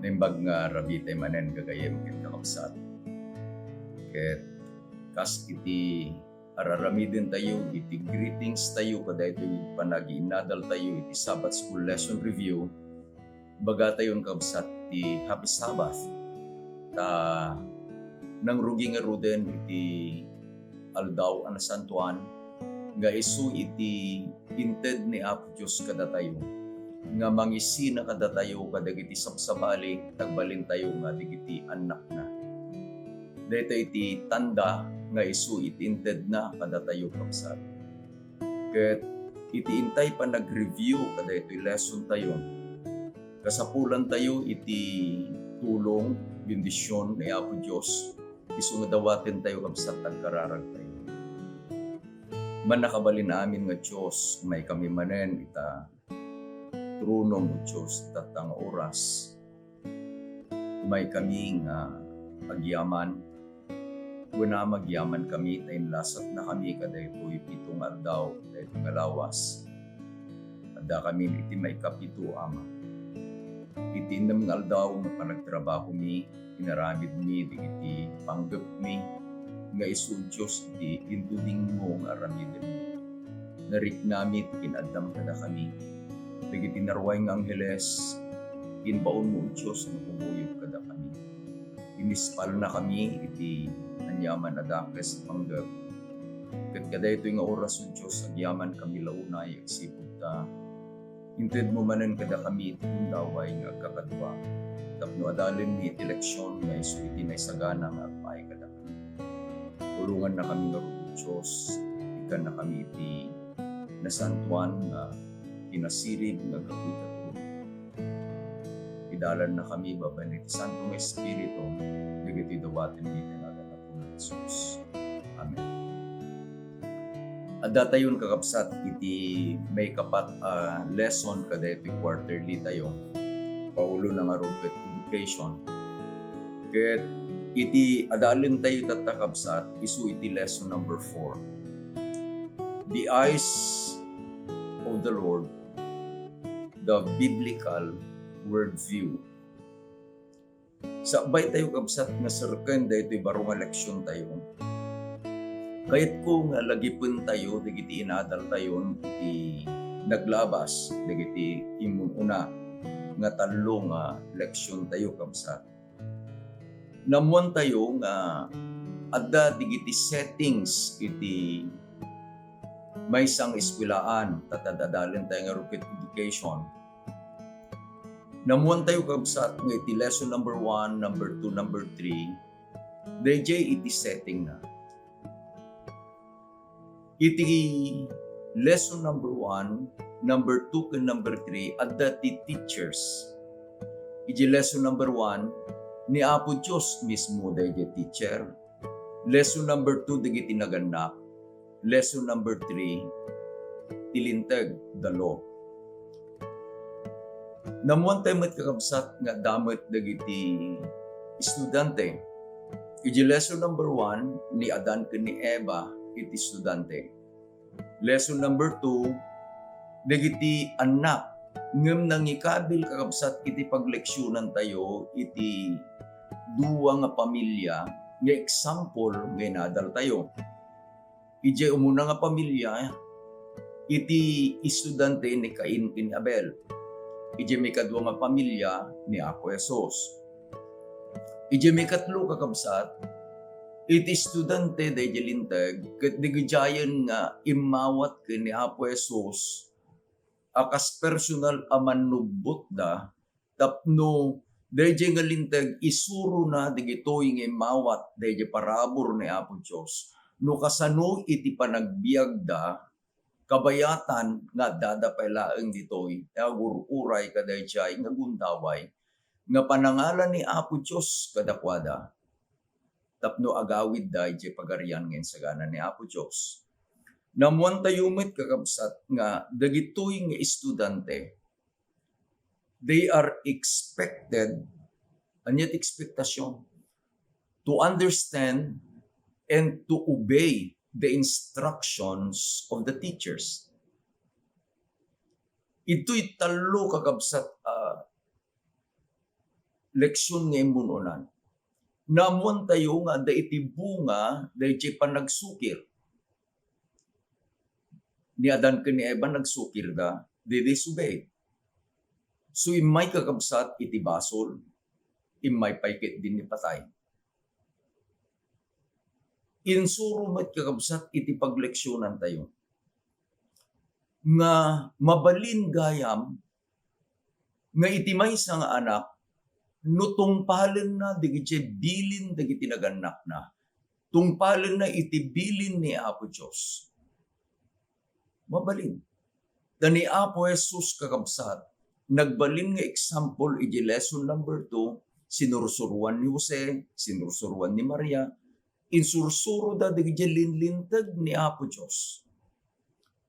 Naimbag nga rabitay manen gagayem ket kakabsat. Ket kas iti araramiden tayo, iti greetings tayo, kada ito panag-iinadal tayo, iti Sabbath School Lesson Review, baga tayo kabsat iti Happy Sabbath. Nang rugi nga ruden iti aldaw ana santuan, nga isu iti inted ni Apo Diyos kada tayo, nga mangisina kada tayo kadagiti sabsabali, tagbalin tayo nga digiti anak na. Dito iti tanda nga isu iti inted na kada tayo kapsat. Ket iti intay pa nag-review kada ito'y lesson tayo. Kasapulan tayo iti tulong, bendisyon ni Apo Diyos. Isu nga dawaten tayo kapsat tagkararag tayo. Man nakabalin amin nga Diyos, may kami manen ita trono mo Diyos tatang oras. May kami nga agyaman. Wala magyaman kami, tayo lasat na kami kada ito'y pitong aldaw, kada ito'y ngalawas. Kada kami iti may kapito ama. Iti nam nga aldaw nga panagtrabaho mi, inaramid mi, iti panggap mi, nga isu Diyos iti intuding mo nga aramidin mo. Narik nami, kinadam kada kami. Iti narway nga angheles, inbaon mo Diyos nga pumuyog kada kami. Inispal na kami, iti anyaman na dakes panggap. Kat kada ito'y nga oras o Diyos, agyaman kami launay, agsipod ta. Inted mo manan kada kami itong daway nga kakadwa. Tapno adalin mi iti leksyon nga isu iti naisagana nga agpay kada kami. Tulungan na kami nga rin Diyos, ikan na kami iti nasantuan nga pinasirib nga gagawin katulong. Idalan na kami baban iti Santong Espiritu, digiti dawatin mi tinaga na po ng Jesus. Amen. Adda tayon kakabsat iti may kapat lesson kada iti quarterly tayo. Paulo ng Arubet Education. Ket iti adalin tayo tatakabsat isu iti lesson number 4. The eyes of the Lord, the biblical worldview. Sabay tayo kabsat nga sarken daytoy baro nga leksyon tayo. Kayat ko nga lagipon tayo, digiti inadal tayo, iti naglabas, digiti imun una, nga talo nga leksyon tayo kabsat. Namuan tayo nga adda digiti settings iti may isang eskwelahan, tatadadalin tayo nga rocket education. Namuan tayo kabsat nga iti lesson number 1, number 2, number 3, DJ iti setting na. Iti lesson number 1, number 2, and number 3, adda ti teachers. Iti lesson number 1, ni Apo Diyos mismo DJ teacher. Lesson number 2, digiti naganak. Lesson number 3, tilintag, the law. Namuan tayo kakabsat nga damot dagiti estudyante. Iti lesson number 1, ni Adan ken ni Eva, iti estudyante. Lesson number 2, dagiti anak, ngem nangikabil kakabsat iti pagleksyonan tayo, iti duwa nga pamilya, nga example nga inadal tayo. Iti umuna nga pamilya, iti estudyante ni Cain ken Abel. Iti may kadwa nga pamilya ni Apo Jesus. Iti may katlo kakabsat, iti estudyante da iti lintag, kat digijayan nga imawat ken ni Apo Jesus, akas personal amanubot da, tapno da iti nga lintag isuro na digitoy nga imawat da iti parabor ni Apo Diyos. No kasano iti panagbiag da, kabayatan nga dadapay laeng ditoy, agururay kaday jay nga gundaway, nga panangalan ni Apo Diyos kadakwada, tapno agawid da iti pagarian ngayon sa gana ni Apo Diyos. Namuan tayo met kakabsat nga dagitoy nga estudyante, they are expected, anyat ekspektasyon, to understand and to obey the instructions of the teachers. Ito'y talo kakabsat leksyon nga imununan. Namuan tayo nga da iti bunga da iti panagsukir. Ni Adan ken ni Eva nagsukir da, di disobey. So imay kakabsat iti basol, imay paikit din ni patay. Insuro met kakabsat iti pagleksyonan tayo. Nga mabalin gayam, nga iti maysa nga anak, no tungpalen na digiti bilin dagiti naganak na. Tungpalen na iti bilin ni Apo Diyos. Mabalin. Da ni Apo Jesus kakabsat, nagbalin nga example iti lesson number 2, sinursuruan ni Jose, sinursuruan ni Maria, insursuro da digiti linlintag ni Apo Diyos.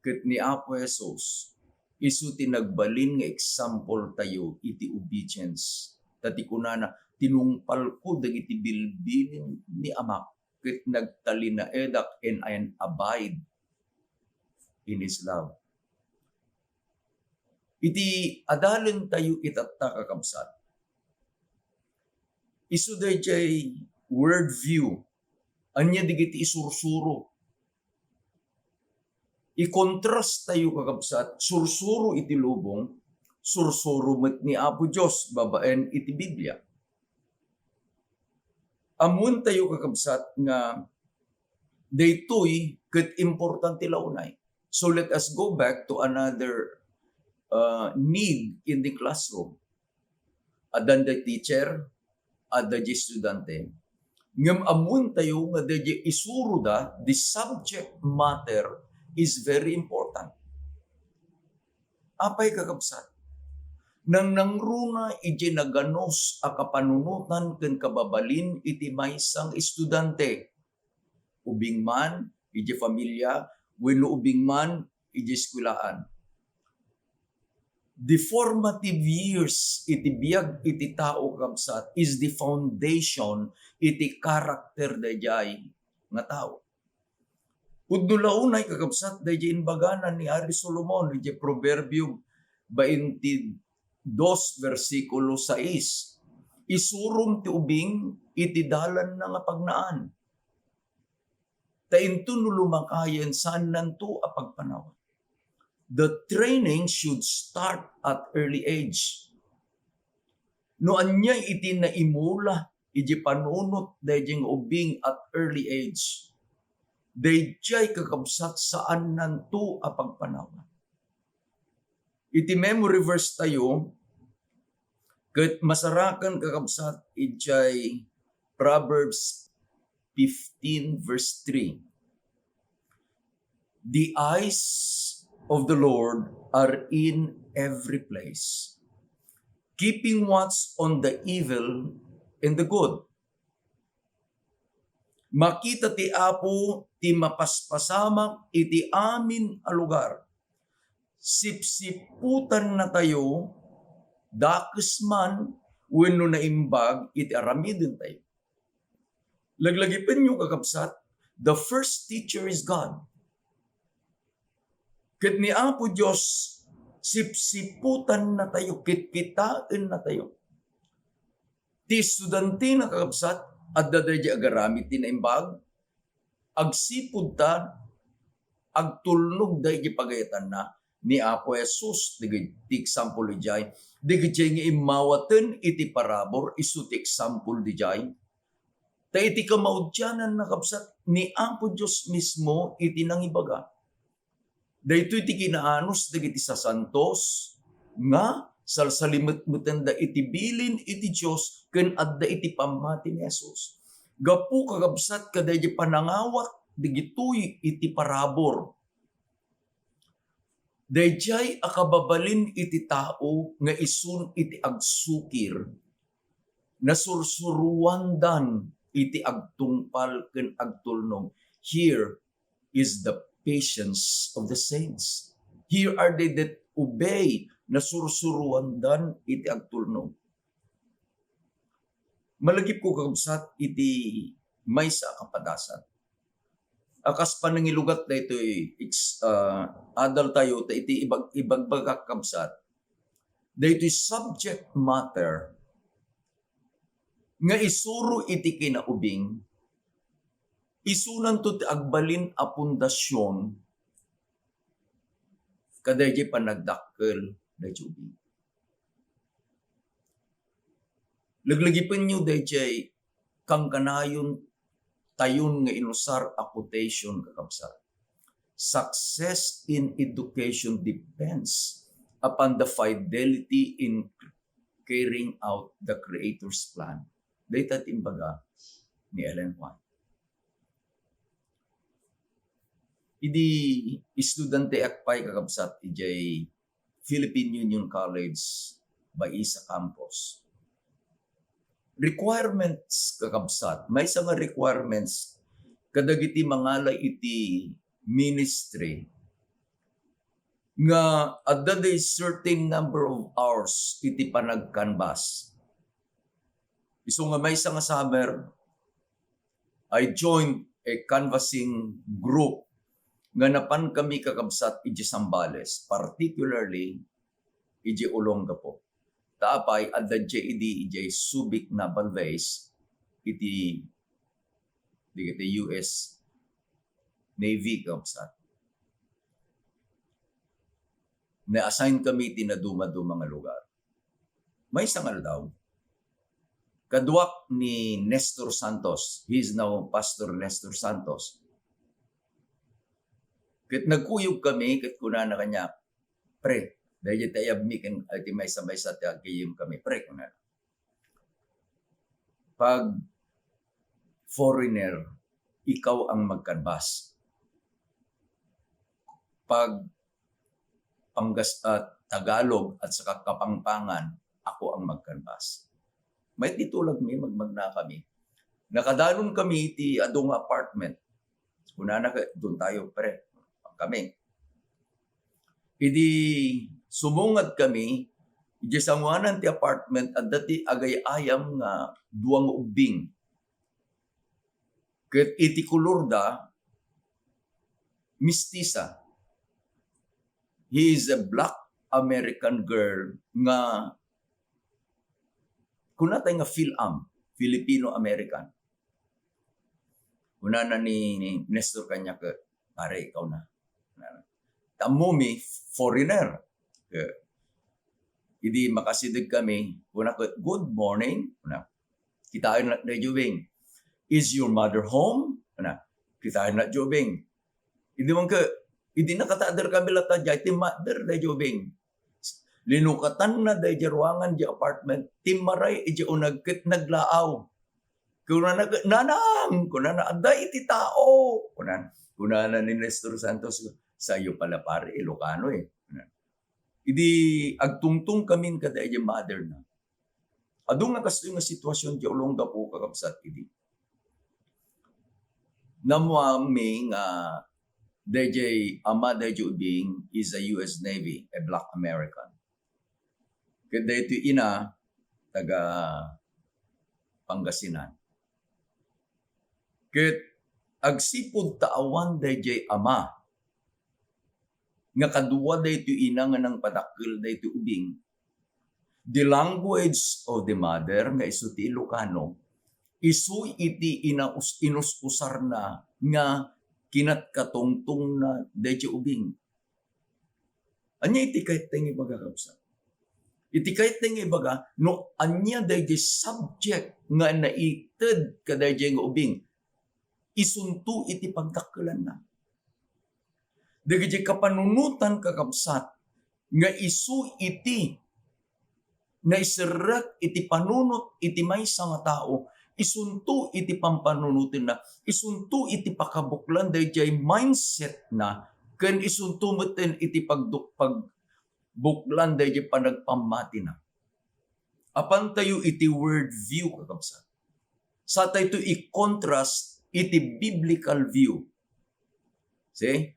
Ket ni Apo Jesus, isu tinagbalin nga example tayo iti obedience. Tati kunana tinungpal ko dagiti bilbilin ni Ama ket nagtalina edak and abide in His love. Iti adalan tayo itatta kakabsat. Isu dayjay word view anya digiti isursuro. I-contrast tayo kakabsat, sursuro iti lubong, sursuro met ni Apo Diyos, babaen iti Biblia. Amun tayo kakabsat nga daytoy ket importante launay. So let us go back to another need in the classroom. Adan the teacher, ada the studente. Ngem amun tayo nga dayjay isuro da, the subject matter is very important. Apay kakabsat? Nang nangruna iti naganos a kapanunutan ken kababalin iti maysang estudyante. Ubing man iti familia, wenno ubing man iti eskwelahan. The formative years iti biag iti tao kakabsat is the foundation iti karakter dayjay nga tao. Udno launay kakabsat dayjay inbaganan ni Ari Solomon iti Proverbio 22 versikulo 6. Isurum ti ubing iti dalan na nga pagnaan. Tainto no lumakayan saan nanto a pagpanaw. The training should start at early age. No anya iti naimula iti panunot dayjay ubing at early age. Dayjay kakabsat saan nanto a pagpanawan. Iti memory verse tayo, ket masarakan kakabsat ijay Proverbs 15 verse 3. The eyes of the Lord are in every place, keeping watch on the evil and the good. Makita ti Apo ti mapaspasamak iti amin a lugar. Sipsiputan na tayo, dakes man, wenno na imbag iti aramiden tayo. Laglagipen nyo kakabsat, the first teacher is God. Ket ni Apo Diyos, sipsiputan na tayo, kitkitain na tayo. Ti estudyante na kakabsat, at dadadya agaramit din na imbag, agsipud ta, agtulnog dahil pagayatan na, ni Apo Jesus, di example di jay, di nga imawaten iti parabor, isu ti example di jay, ta iti kamaudyanan na kapsat, ni Apo Diyos mismo iti nangibaga. Dahito iti kinaanos, dagiti sa santos, nga, salsalimut-mutan da iti bilin iti Diyos ken adda iti pamati ni Jesus. Gapu kakabsat kadayjay panangawat digitoy iti parabor. Dayjay akababalin iti tao nga isun iti agsukir. Nasursuruandan iti agtungpal ken agtulnog. Here is the patience of the saints. Here are they that obey, nasursuruan dan iti agtulnog. Malagip ko kakabsat iti maysa kapadasan. Akas panangilugat na ito adult tayo, iti ibagbagak kakabsat. Da ito'y subject matter nga isuro iti kinaubing, isunan to ti agbalin a pundasyon, kadayjay panagdakkel dayjay ubing. Laglagipin nyo dayjay kang kanayon tayon nga inusar a quotation kakabsat. Success in education depends upon the fidelity in carrying out the Creator's plan. Dayta timbaga ni Ellen White. Idi estudyante akpay kakabsat ijay Philippine Union College Baisa Campus. Requirements kakabsat, may nga requirements kadagiti mangalay iti ministry nga adda day certain number of hours iti panagkanbas. Isu nga may nga summer, I joined a canvassing group nga napan kami kakabsat iti Sambales, particularly iti Olongapo. Taapay adda iti Subic Naval Base iti US Navy kakabsat. Na-assign kami tinaduma-duma mga lugar. May sangal daw. Kaduak ni Nestor Santos. He is now Pastor Nestor Santos. Kat nagkuyog kami, kat kuna na kanya, pre, dahil tayab mi kan ati may sabay sa kayim kami, pre, kuna. Pag foreigner, ikaw ang magkanbas. Pag Tagalog at saka Kapampangan, ako ang magkanbas. May titulag mi, magmagna kami. Nakadalon kami iti adong apartment. Una na doon tayo, pre. Kami. Idi sumungad kami, iti sanguanan ti apartment at dati agay-ayam nga duwang ubing. Ket iti kulor da, mistisa. He is a black American girl nga kuna tayo nga Filipino-American. Kuna na ni Nestor kanya ka, pare, ikaw na. Tamo mi, foreigner. Hindi makasidig kami. Kuna ka, good morning. Kuna, kitain na jubing. Is your mother home? Kuna, kitain na jubing. Hindi man ka, hindi nakatadar kami lata dyan, ti mother na jubing. Linukatan na dahil ruangan di apartment, timaray iti unagkit naglaaw. Kuna na, nanang, kuna na, aday iti tao. Kuna na ni Nestor Santos, sayo pala pare, ILOCANO eh. Idi, agtungtung kami kada iti mother na. Adong nga kasto nga sitwasyon di ulong po kakabsat idi. Namuami nga DJ ama DJ Ubing is a US Navy, a black American. Kada ito ina, taga Pangasinan. Ket agsipod taawan DJ ama, nga kadua dayto ina nga nang padakkel dayto ubing. The language of the mother nga isu ti ILOCANO, isu iti inus-usar na nga kinat katungtong na dayto ubing. Anya iti kahit tingi bagakabsa. Iti kahit tingi baga, no anya dayto subject nga naited kadayto nga ubing, isunto iti pagdakkelan na. Dagiti kapanunutan kakabsat nga isu iti naisirak iti panunot iti maysa nga tao, isunto iti pampanunutin na, isunto iti pakabuklan dayjay mindset na, ken isunto meten iti pagbuklan dayjay panagpamati na. Apan tayo iti word view kakabsat. Sa tayo ito i-contrast iti biblical view. See?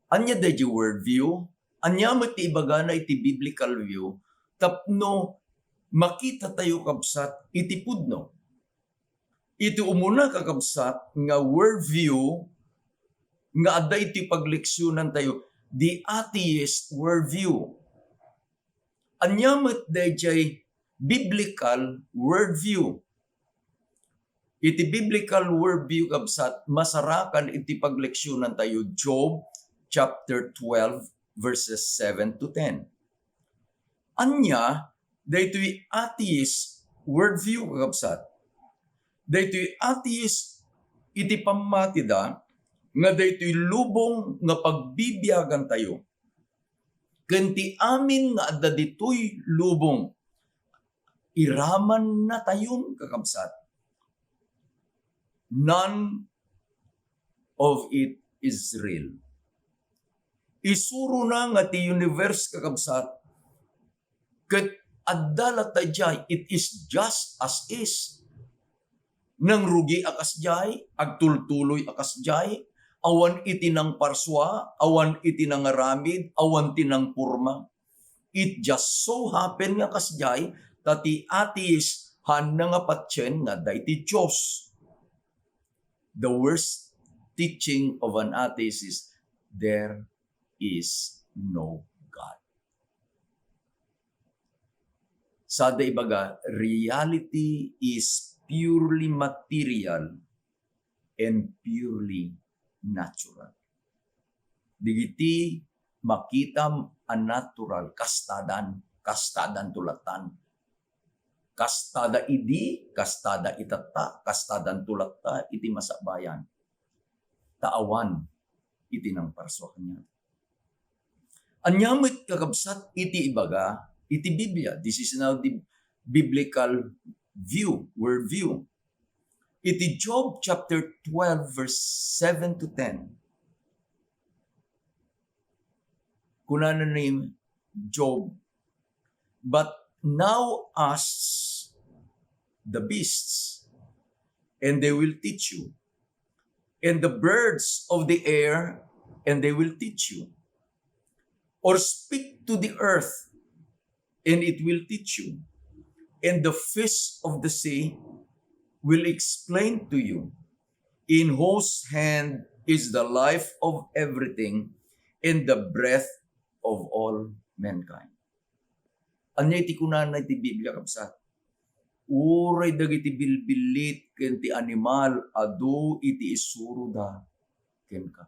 Anya da word view, anya mati ibaga na iti biblical view, tapno makita tayo kabsat iti pudno. Iti umuna kakabsat nga word view, nga ada iti pagleksyonan tayo, the atheist word view. Anya mat da biblical word view. iti biblical worldview kabsat, masarakan iti pagleksyonan tayo, Job chapter 12 verses 7 to 10. Anya, daytoy atheist worldview kabsat. Daytoy atheist iti pamatida nga daytoy lubong nga pagbibiyagan tayo. Kenti amin nga adda ditoy lubong, iraman na tayon kakabsat. None of it is real. Isuro na nga ti universe kakabsat, ket adda jay, it is just as is. Nang rugi akas jay, agtultuloy akas jay, awan iti nang parswa, awan iti nang aramid, awan ti nang purma. It just so happen nga kasjay, tati atis han nga patyen nga dayti Diyos. The worst teaching of an atheist is, there is no God. Sada ibaga, reality is purely material and purely natural. Digiti makita ang natural, kastadan tulatan. Kastada idi, kastada itata, kastadan tulata, iti masabayan. Taawan, iti nang parswa kanya. Anyamit kakabsat, iti ibaga, iti Biblia. This is now the biblical view, worldview. Iti Job chapter 12 verse 7 to 10. Kunana ni Job, but now ask the beasts, and they will teach you, and the birds of the air, and they will teach you. Or speak to the earth, and it will teach you, and the fish of the sea will explain to you, in whose hand is the life of everything, and the breath of all mankind. Anya iti kunana iti Biblia kabsat. Uray dagiti bilbilit ken ti animal adu iti isuro da ken ka.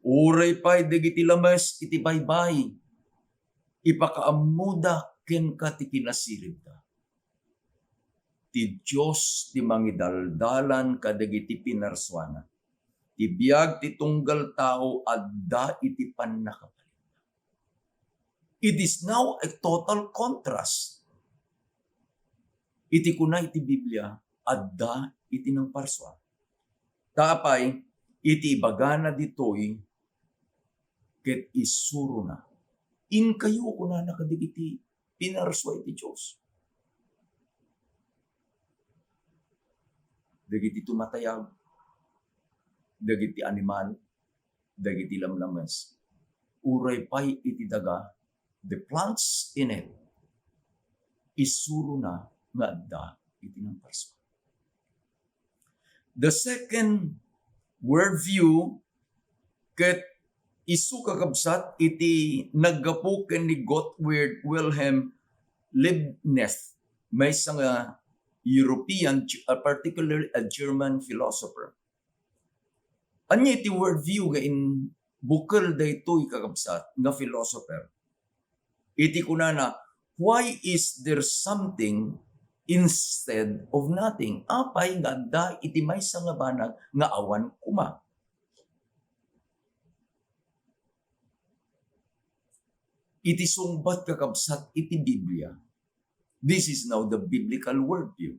Uray pay dagiti lames iti baybay. Ipakaamuda ken ka ti kinasirib da. Ti Diyos ti mangidaldalan kadagiti pinarswana. Ti biag ti tunggal tao adda iti pannakapalit. It is now a total contrast. Iti kuna iti Biblia, adda iti nang parswa. Tapay, iti ibagana ditoy, ket isuro na. In kayo kuna nakadigiti, pinarswa iti Diyos. Dagiti tumatayag, dagiti animal, dagiti lamlames. Uray pay iti daga, the plants in it, isuro na nga adda iti nang parswa. The second worldview, ket isu kakabsat iti naggapu ken ni Gottfried Wilhelm Leibniz, may nga European, particularly a German philosopher. Anya iti worldview nga in bukal daytoy kakabsat nga philosopher. Iti kunana, why is there something instead of nothing? Apay nga da iti maysa nga banag nga awan kuma. Iti sungbat kakabsat iti Biblia. This is now the biblical worldview.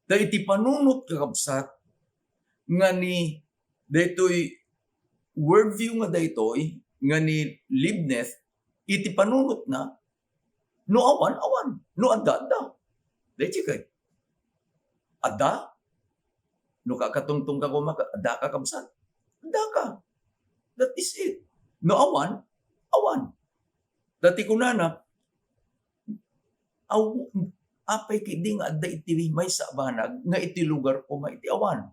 Da iti panunot kakabsat nga ni daytoy worldview nga daytoy nga ni Leibniz, iti panunot na no awan, no adda. Dahil kay adda, no kakatungtong ka kumaka, adda ka kabsat. Adda ka. That is it. No awan. Dati kunana, apay kidi nga adda iti may sa banag, nga iti lugar ko ma iti awan.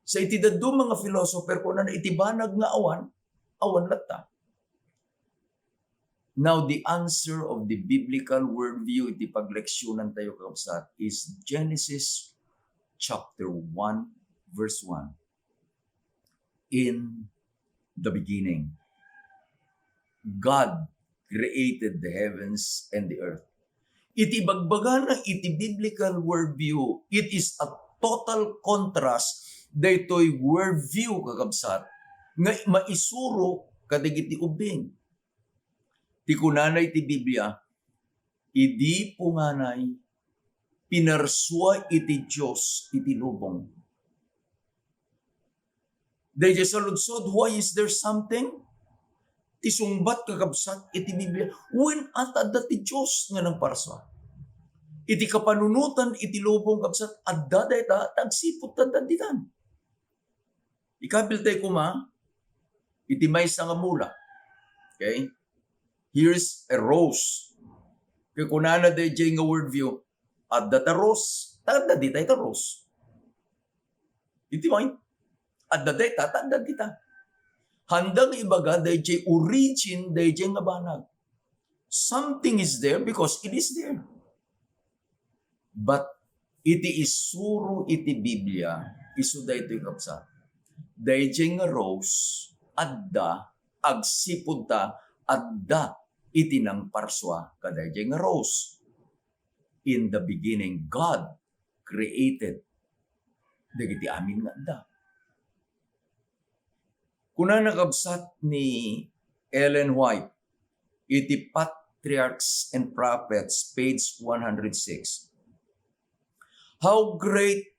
Sa iti daddo mga philosopher ko na iti banag nga awan latta. Now, the answer of the biblical worldview, iti pagleksyonan tayo kakabsat, is Genesis chapter 1, verse 1. In the beginning, God created the heavens and the earth. Iti bagbaga na iti biblical worldview, it is a total contrast daytoy worldview kakabsat nga maisuro kadagiti ubing. Ti kunanay ti Biblia, idi punganay pinarsua iti Diyos iti lubong. Dahil sa ludsod, why is there something? Ti sungbat kakabsat iti Biblia, when atadda ti Diyos nga ng parsua. Iti kapanunutan iti lubong kabsat, adda dayta tagsipot tadaditan. Ikabil tayo kuma, iti maysa nga mula. Okay? Here's a rose. Kaya kunana day jay nga worldview, adda ta rose, tadda di tayo ta rose. Iti mo, adda day ta, tadda di ta. Handang ibaga day jay origin day jay nga banag. Something is there because it is there. But iti isuro iti Biblia, isu day ito kapsa. Day jay nga rose, adda, agsipod ta, adda, iti nang parswa kaday jay nga rose. In the beginning, God created dagiti amin nga adda. Kuna nakabsat ni Ellen White, iti Patriarchs and Prophets, page 106. How great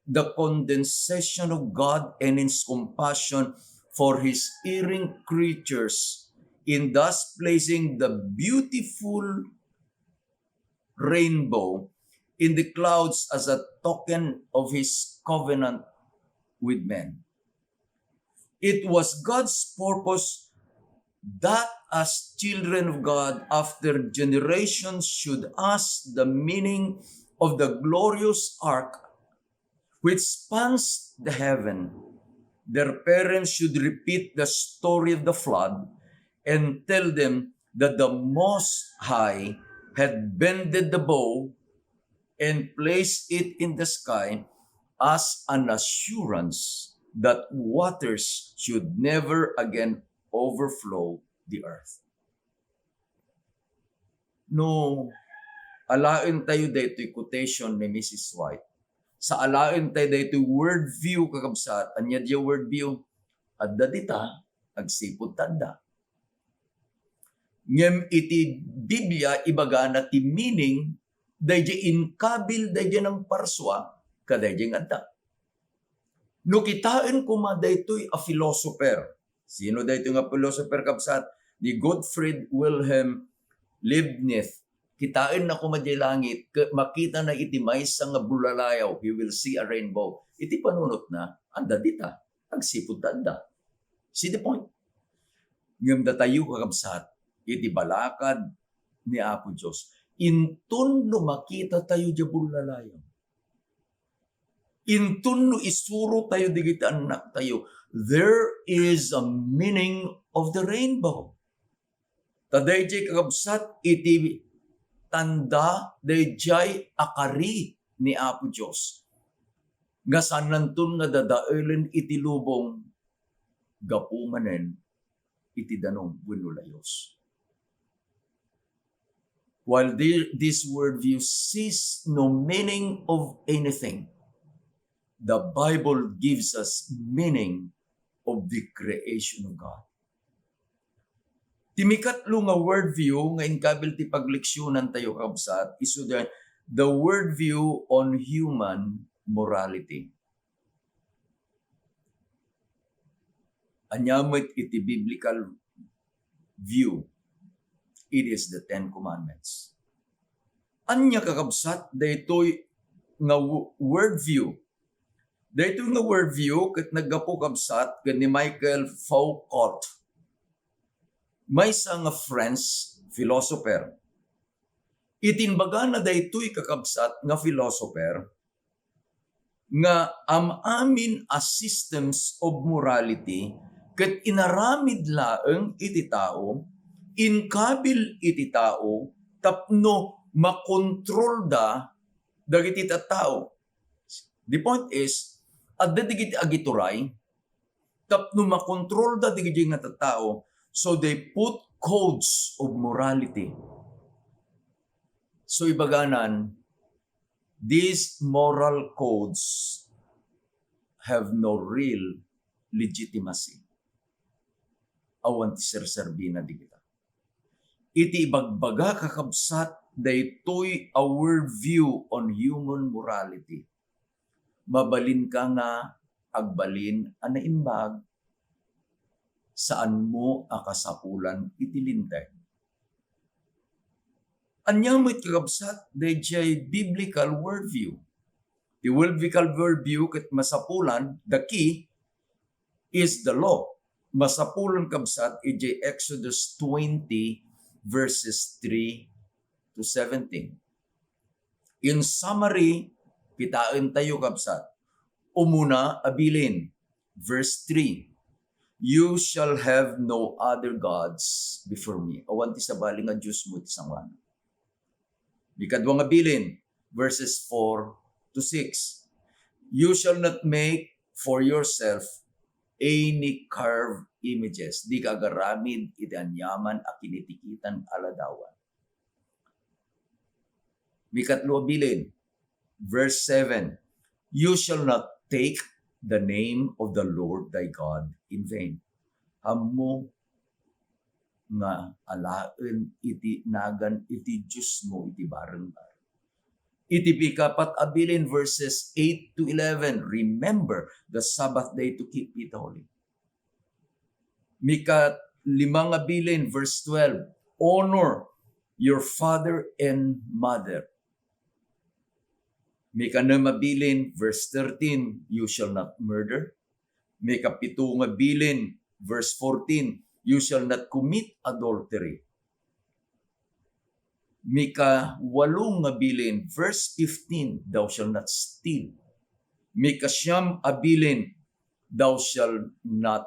the condescension of God and His compassion for His erring creatures in thus placing the beautiful rainbow in the clouds as a token of His covenant with men. It was God's purpose that as children of God, after generations should ask the meaning of the glorious ark which spans the heaven. Their parents should repeat the story of the flood and tell them that the Most High had bended the bow and placed it in the sky as an assurance that waters should never again overflow the earth. No, alain tayo daytoy quotation ni Mrs. White. Sa alain tayo daytoy worldview kakabsat, anya diya worldview, adda dita, agsipod tanda. Ngem iti Biblia ibaga na ti meaning dayjay inkabil dayjay ng parswa kadayjay adda. No kitain kuma daytoy a philosopher. Sino daytoy nga philosopher kabsat? Ni Gottfried Wilhelm Leibniz. Kitain na kuma di langit, makita na iti maysa nga bulalayaw, he will see a rainbow. Iti panunot na, anda dita, agsipod anda. See the point? Ngem datayo kakabsat, iti balakad ni Apo Diyos. Intun no makita tayo di bulalayaw. Intun no isuro tayo digiti anak tayo. There is a meaning of the rainbow. Taday jay kakabsat, iti tanda dayjay akari ni Apo Diyos. Nga sanantun nga dadaelen iti lubong, gapumanen iti danong winulayos. While this worldview sees no meaning of anything, the Bible gives us meaning of the creation of God. Timikatlo nga worldview nga inkabil ti pagleksyonan tayo kabsat isu the worldview on human morality. Anyamit iti biblical view, it is the Ten Commandments. Anya kakabsat daytoy nga worldview. Daytoy nga worldview ket naggapo kabsat ken ni Michael Foucault. May nga French philosopher. Itinbaga na daytoy kakabsat nga philosopher nga amin as systems of morality ket inaramid laeng iti tao inkabil iti tao tapno makontrol da dagiti tao. The point is, adda digiti agituray tapno makontrol da digiti nga tao, so they put codes of morality. So ibaganan, these moral codes have no real legitimacy. Awan ti serserbi na di kita. Iti ibagbaga kakabsat daytoy a worldview on human morality. Mabalin ka nga agbalin ana imbag saan mo akasapulan iti linteg. Anyang mo't kakabsat dayjay biblical worldview. The biblical worldview ket masapulan, the key is the law. Masapulan kabsat ijay Exodus 20 verses 3 to 17. In summary, pitain tayo kabsat. Umuna abilin, verse 3. You shall have no other gods before me. Awan ti sabali nga Diyos mo ti sangwan. Ikadwang abilin, verses 4 to 6. You shall not make for yourself any carved images. Di ka agaramid iti anyaman a kinitikitan aladawan. Mikatlo abilin, verse 7. You shall not take the name of the Lord thy God in vain. Amo nga alaen iti nagan iti Diyos mo iti bareng-bareng. Iti pikapat abilin verses 8 to 11. Remember the Sabbath day to keep it holy. Mikat limang abilin verse 12. Honor your father and mother. Mikanam abilin verse 13. You shall not murder. Mikapitong abilin verse 14. You shall not commit adultery. Mika 8 abilin, verse 15, thou shall not steal. Mika 9 abilin, thou shall not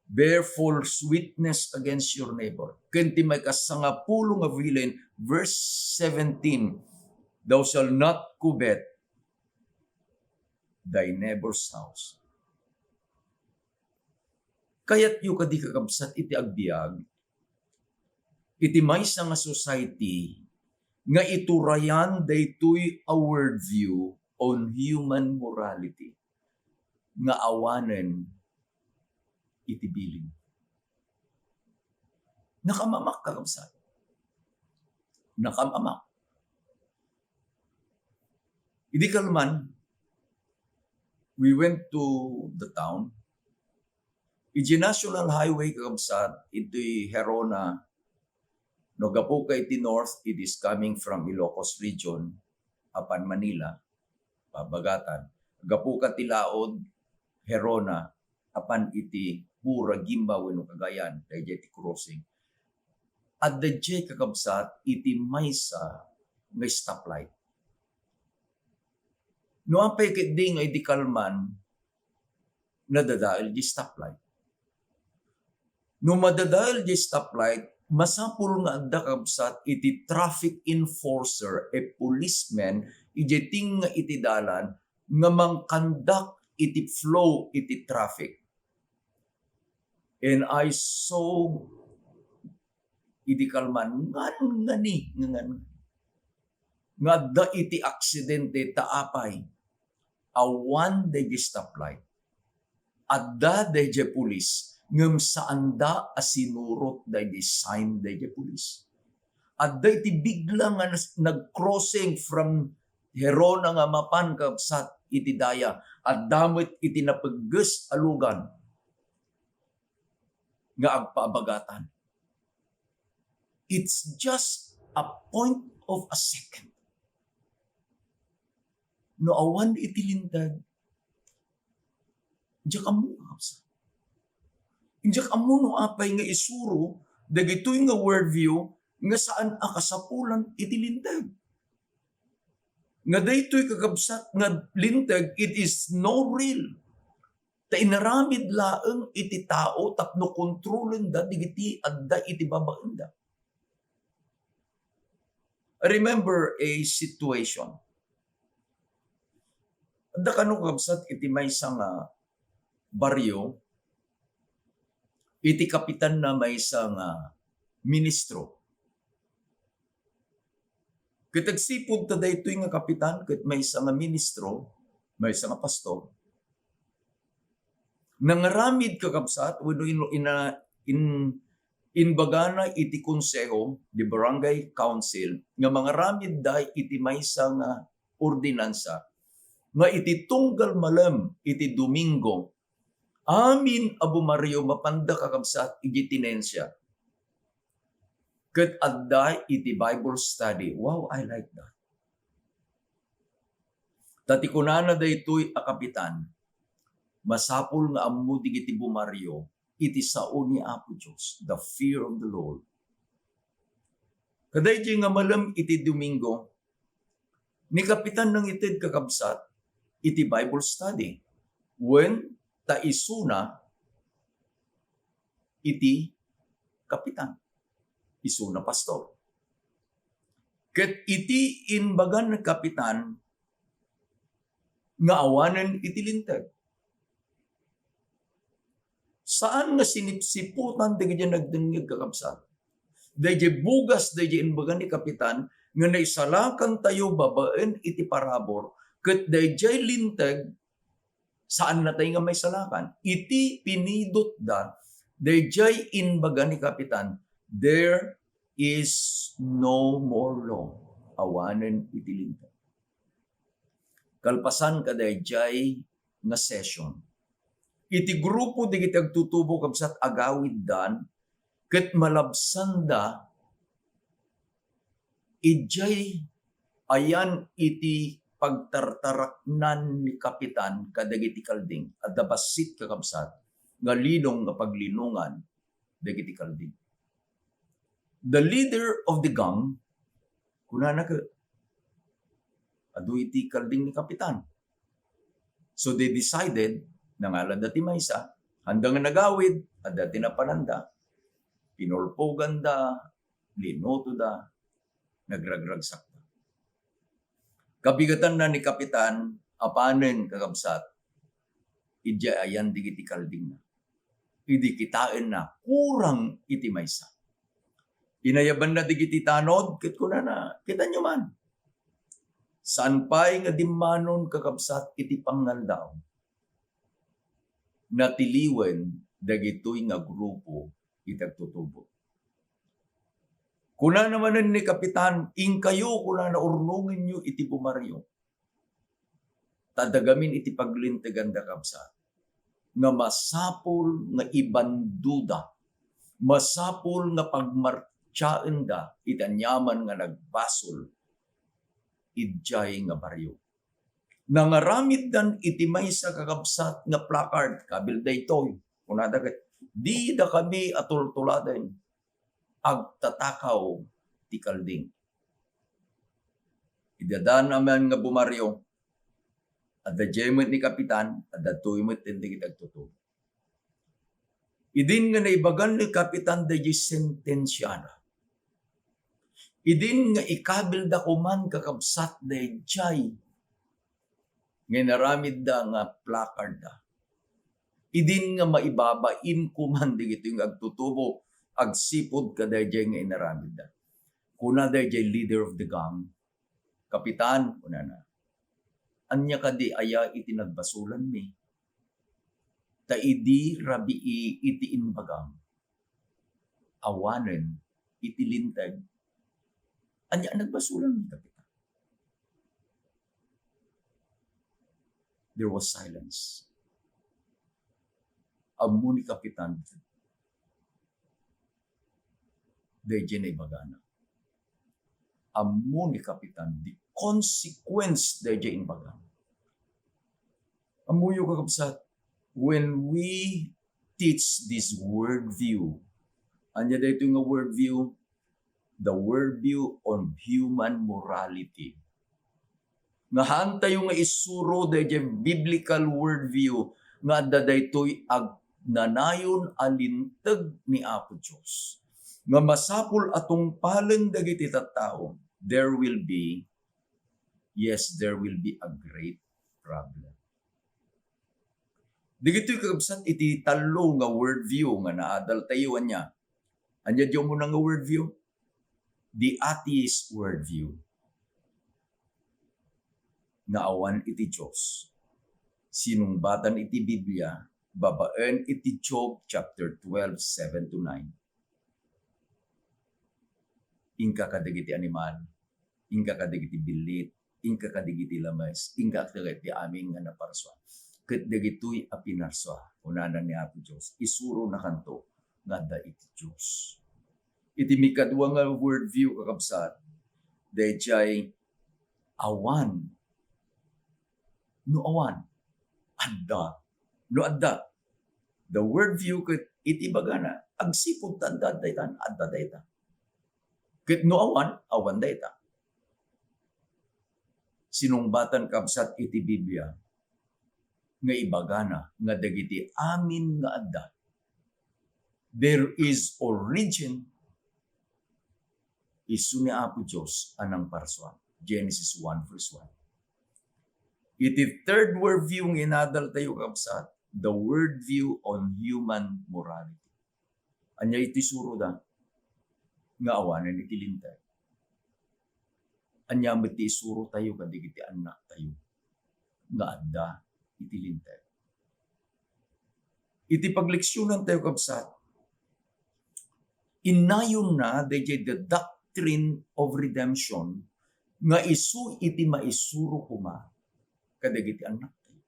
bear false witness against your neighbor. Kanti may kasangapulong abilin, verse 17, thou shall not covet thy neighbor's house. Kaya't yu kadi kakabsat iti agbiag, iti maysa nga society nga iturayan daytoy a worldview on human morality nga awanen iti biling. Nakamamak kakabsat. Nakamamak. Idi kalman, we went to the town. Iti National Highway kakabsat, ito'y Herona. No gapo ka iti north, it is coming from Ilocos region, apan Manila, Pabagatan. Gapo ka tilaod, Herona, apan iti Pura, Gimba, wenno Cagayan, dayjay iti crossing. At dayjay kakabsat, iti maysa nga stoplight. No apay ket di nga iti kalman, nadadael di stoplight. No madadael di stoplight, masapul nga adda kabsat iti traffic enforcer, policeman, iti ting nga iti dalan, nga mangkandak iti flow iti traffic. And I saw iti kalman, nga adda iti aksidente taapay, awan di stoplight. Adda di police, ngem saanda asinurot day design day police. At day iti bigla nga nag-crossing from Herona nga mapan kabsat iti daya at damit iti napagges alugan nga agpaabagatan. It's just a point of a second. No awan iti lintag, diyak amo kabsat. Injak amuno apay nga isuro, dagitoy nga worldview, nga saan akasapulan iti lintag. Nga daytoy kakabsat nga lintag, it is no real Ta inaramid laeng iti tao tapno kontrolen da digiti adda iti babaen da. Remember a situation. Adda kano kabsat iti maysa nga baryo, iti kapitan na maysa nga ministro. Ket agsipud ta daytoy nga kapitan ket maysa nga ministro, maysa nga pastor. Nangaramid kakabsat wenno inbagana iti konseho di barangay council nga mangaramid da iti maysa nga ordinansa nga iti tunggal malam iti Domingo amin Abu Mario mapanda kakabsat iti tinensya. Ket adda iti Bible study. Wow, I like that. Tati kunana daytoy a kapitan, masapul nga ammo digiti bumaryo, iti sao ni Apo Diyos, the fear of the Lord. Kadayjay nga malam iti Domingo, ni kapitan ng ited kakabsat, iti Bible study. When taisuna, iti kapitan. Isuna pastor. Ket iti inbagan ng kapitan, nga awanen iti linteg. Saan nga sinipsiputan digiti nagdengeg kakabsat? Dayjay bugas dayjay inbagan ni kapitan nga naisalakan tayo babaen iti parabor ket dayjay linteg saan na tayo nga may salakan? Iti pinidot da dayjay inbagan ni kapitan, there is no more law. Awanen iti linteg. Kalpasan kadayjay nga session. Iti grupo digiti agtutubo kabsat agawid dan ket malabsan da ijay ayan iti pagtartaraknan ni kapitan kadagiti kalding adda basit kakabsat nga linong nga paglinungan dagiti kalding. The leader of the gang kunana ka adu iti kalding ni kapitan. So they decided nangalan dati maysa, handang nga nagawid, at dati na pananda, pinulpogan da, linoto da, nagragragsak da. Kabigatan na ni kapitan, apanen kakabsat, idya ayan digiti kalding na. Idi kitain na, kurang iti maysa. Inayaban na digiti tanod, kit ko na, kita nyo man. Saan pa'y nga dimanon kakabsat iti pangaldaw, natiliwen dagitoy nga grupo itagtutubo. Kuna naman ni kapitan, kayo kuna na urnungin nyo iti bumaryo. Tadagamin iti paglintegan da kabsat. Nga masapul nga ibanduda. Masapul nga pagmartsaan da itanyaman nga nagbasol. Idjay nga baryo. Nangaramid dan iti maysa kakabsat nga placard kabil daytoy kunada ket di da kami atultuladen agtatakaw ti kalding. Idadaan naman nga bumaryo adda jaymet ni kapitan adda tuymet tindig itagtutubo. Idin nga naibagan ni kapitan dayjay sentensyana. Idin nga ikabil da kuman kakabsat dayjay nga naramid da nga placard da. Idin nga maibabain kuman digito yung agtutubo, agsipod ka dayjay nga inaramid da. Kuna dayjay leader of the gang, kapitan, kuna na. Anya ka di aya iti nagbasulan mi. Ta idi rabii iti inbagang. Awanen iti linteg. Anya nagbasulan mi kapitan. There was silence. Ammo ni kapitan, dayjay na ibagana. Ammo ni kapitan, the consequence dayjay inbagana. Ammo yung kakabsat, when we teach this worldview, anya dayto nga worldview, the worldview on human morality. Nga hanta yung isuro dayjay biblical worldview nga adda daytoy agnanayon alintag ni Apo Dios. Nga masapul atong paling dagiti tattao, there will be a great problem. Digito'y kakabsat iti talo nga worldview nga naadal tayo niya. Anya diyo mo nga worldview? The atheist worldview. Nga awan iti Diyos. Sinungbatan iti Biblia, babaen iti Job chapter 12, 7-9. Ingka kadagiti animal, ingka kadagiti bilit, ingka kadagiti lamas, ingka kadagiti aming nga naparswa. Ket dagitoy a pinarswa, unanan ni Apo Diyos, isuro na kanto, nga da iti Diyos. Iti mikadwa nga worldview kakabsat, dayjay awan, no awan, adda, no adda. The worldview ket iti bagana, agsipod tanda daytan, adda dayta. Ket no awan dayta. Sinungbatan kabsat iti Biblia, nga ibagana, nga dagiti amin nga adda. There is origin, isu ni Apo Diyos anang parswa. Genesis 1 verse 1. Iti third worldview ng inadal tayo kabsat, the worldview on human morality. Anya iti suro da, nga awanan iti lintay. Anya iti suro tayo kadigiti anak tayo, nga adda iti lintay. Iti pagleksyonan tayo kabsat, inayon na the doctrine of redemption nga isu iti maisuro kuma kadagiti anak tayo.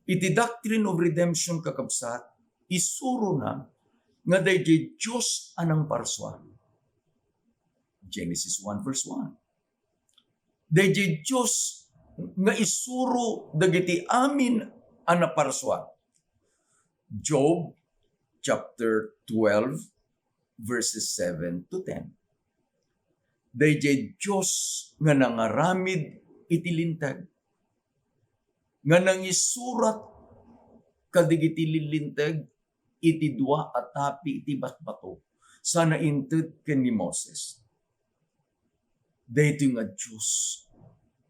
Iti doctrine of redemption kakabsat, isuro na nga dayjay Diyos anang parswa. Genesis 1 verse 1. Dayjay Diyos nga isuro dagiti amin ana parswa. Job chapter 12 verses 7-10. Dayjay Diyos nga nangaramid iti lintag, nga nangisurat kadigiti lilintag iti dua at tapi iti batbato sa nainted ken ni Moses. Daytoy nga Diyos,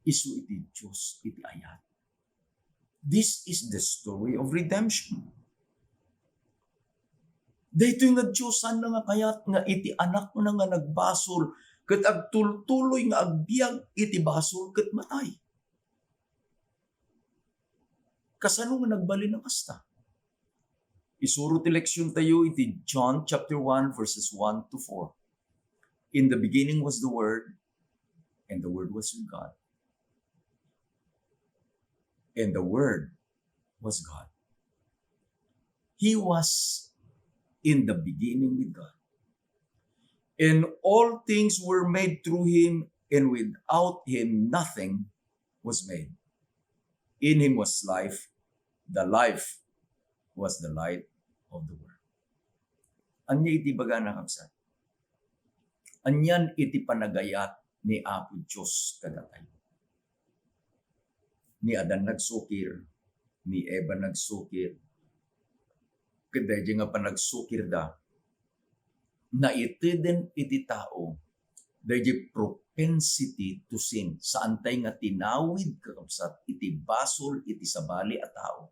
isu iti Diyos iti ayat. This is the story of redemption. Daytoy nga Diyosan na nga kayat nga iti anak mo na nga nagbasol ket agtultuloy nga agbiag iti basol ket matay. Kasano nga nagbali ng kasta? Isuro ti leksyon tayo iti John chapter 1 verses 1-4. In the beginning was the Word, and the Word was with God. And the Word was God. He was in the beginning with God. And all things were made through Him, and without Him nothing was made. In Him was life. The life was the light of the world. Anya iti bagana kabsat. Anyan iti panagayat ni Apo Diyos kadatay. Ni Adan nagsukir, ni Eva nagsukir, kadayjay nga panagsukir da, na iti din iti tao, dayjay propensity to sin, saan tayo nga tinawid kakabsat, iti basol, iti sabali at tao.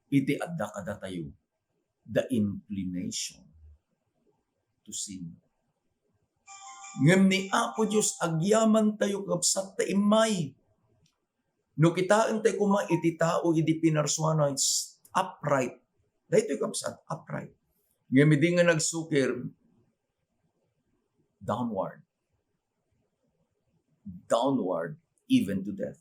Iti adda kada tayo, the inclination to sin. Ngem ni Apo Diyos, agyaman tayo kapsat ta imay. No kitaan tayo kuma iti tao, iti pinarsuano, it's upright. Dahito yung kapsat, upright. Ngem di nga nagsukir, downward. Downward, even to death.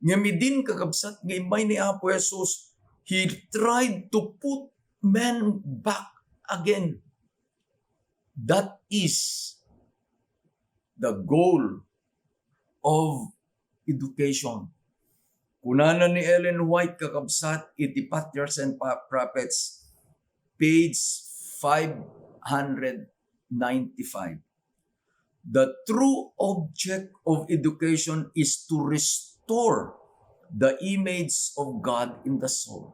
Ngem din kakabsat, nga imay ni Apo Jesus, He tried to put men back again. That is the goal of education. Kunana ni Ellen White kakabsat, iti Patriarchs and Prophets, page 595. The true object of education is to restore The image of God in the soul.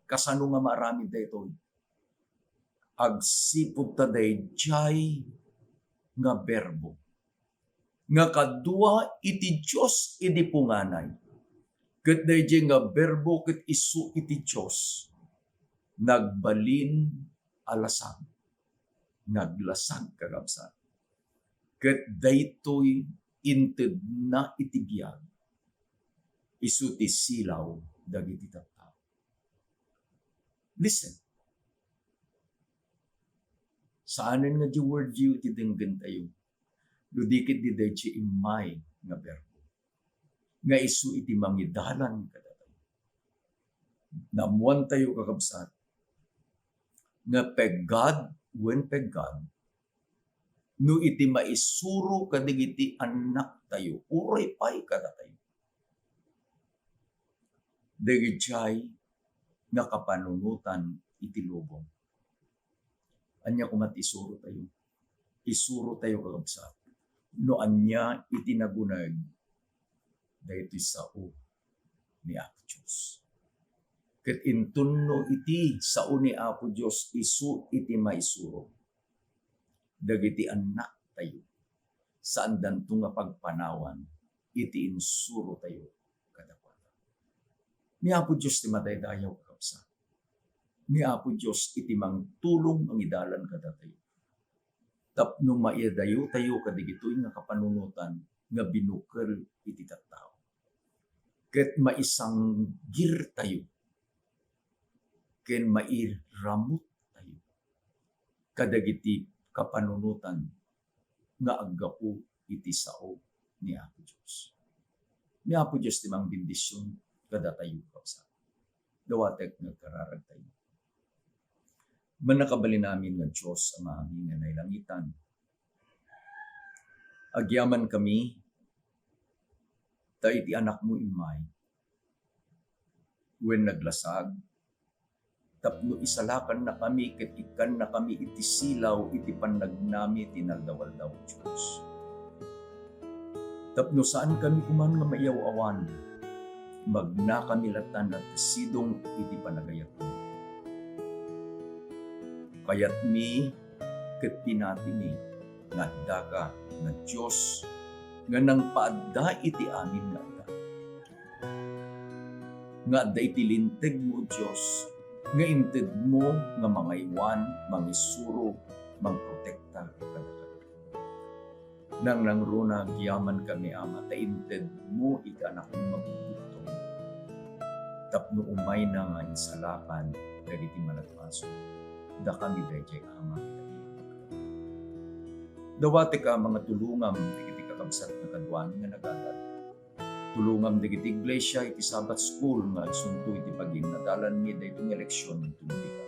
Kasano nga marami daytoy? Agsipod ta dayjay nga berbo. Nga kadua iti Dios iti punganay. Ket dayjay nga berbo ket isu iti Dios. Nagbalin alasag. Naglasag kagabsat. Ket daytoy inted na iti biag. Isu ti silaw dagiti tattao. Listen. Saanen nga di word you iti denggen tayo. Ludikit di dayjay imay nga berbo. Nga isu iti mangidalan kadatay. Namuan tayo kakabsat. Nga peggad, when peggad, no iti maisuro kadigiti anak tayo, uray pay kadatay. Dagijay nga kapanunutan iti lubong. Anya kumat isuro tayo. Isuro tayo kakabsat. No anya iti nagunag daytoy sao ni Apo Diyos. Ket intunno iti sao ni Apo Diyos isu iti maisuro. Dagiti anak tayo. Saan danto nga pagpanawan iti insuro tayo kadakwata. Ni Apo Diyos ti madaydayaw kakabsat. Ni Apo Diyos iti mangtulong ang idalan kadatayo. Tapno maidayo tayo kadigitoy nga kapanunutan nga binukel iti tattao. Ket maisang gir tayo. Ken mairamot tayo. Kadagiti kapanunutan nga aggapu iti sao ni Apo Diyos. Ni Apo Diyos ti mang bendisyon kadatayo kapsa. Dawatek nagkararag tayo. Manakabali namin nga Diyos ang aming nga nailangitan. Agyaman kami, ta iti anak mo imay. When naglasag, tapno isalakan na kami, ket ikan na kami iti silaw, iti pannagnami, tinaldawaldaw Diyos. Tapno saan kami kuman nga maiyaw-awan, magna kami latan at sidong iti panagayat mo. Kayat mi, ket pinati mi, nga daka, nga Diyos, nga nang paadda iti amin nga da. Nga da iti linteg mo, Diyos, nga inted mo, nga mangaywan, mangisuro, mangprotekta, kadaka. Nang nangruna, giyaman kami, Ama, ta inted mo, iti anak mong magbubutong. Tapno umay na nga insalakan, dagiti managpaso. Da kami dayjay Ama. Dawati ka mga tulungam digiti kakabsat na kadwani nga nagadat. Tulungam digiti iglesia iti Sabbath school nga agsunto iti paginnadalan mi daytong eleksyon ng tumulika.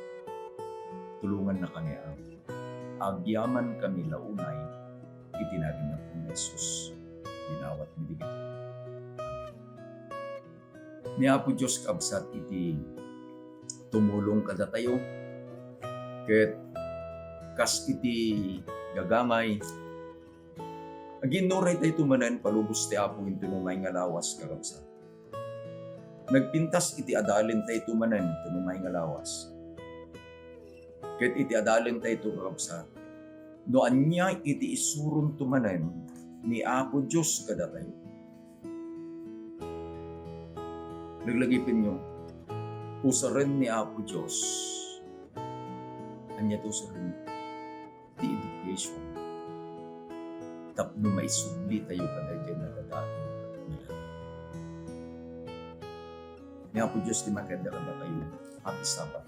Tulungan na kami agyaman kami launay iti naginap ng Jesus. Dinawat mi digiti. Ni Apo Diyos kabsat iti tumulong kadatayo. Ket kas iti gagamay aginuray tayo tumanan palubos ti Apo iti numay nga lawas kakabsat. Nagpintas iti adalin tayo tumanan iti numay nga lawas. Ket iti adalin tayo kakabsat. No anya iti isurun tumanan ni Apo Diyos kadatayo. Naglagipin nyo, usaran ni Apo Diyos anya to sa rin the education. Tapno maisubli tayo kada dyan na dadating nila. Ni Apo Diyos di maganda kada kayo. Happy Sabbath.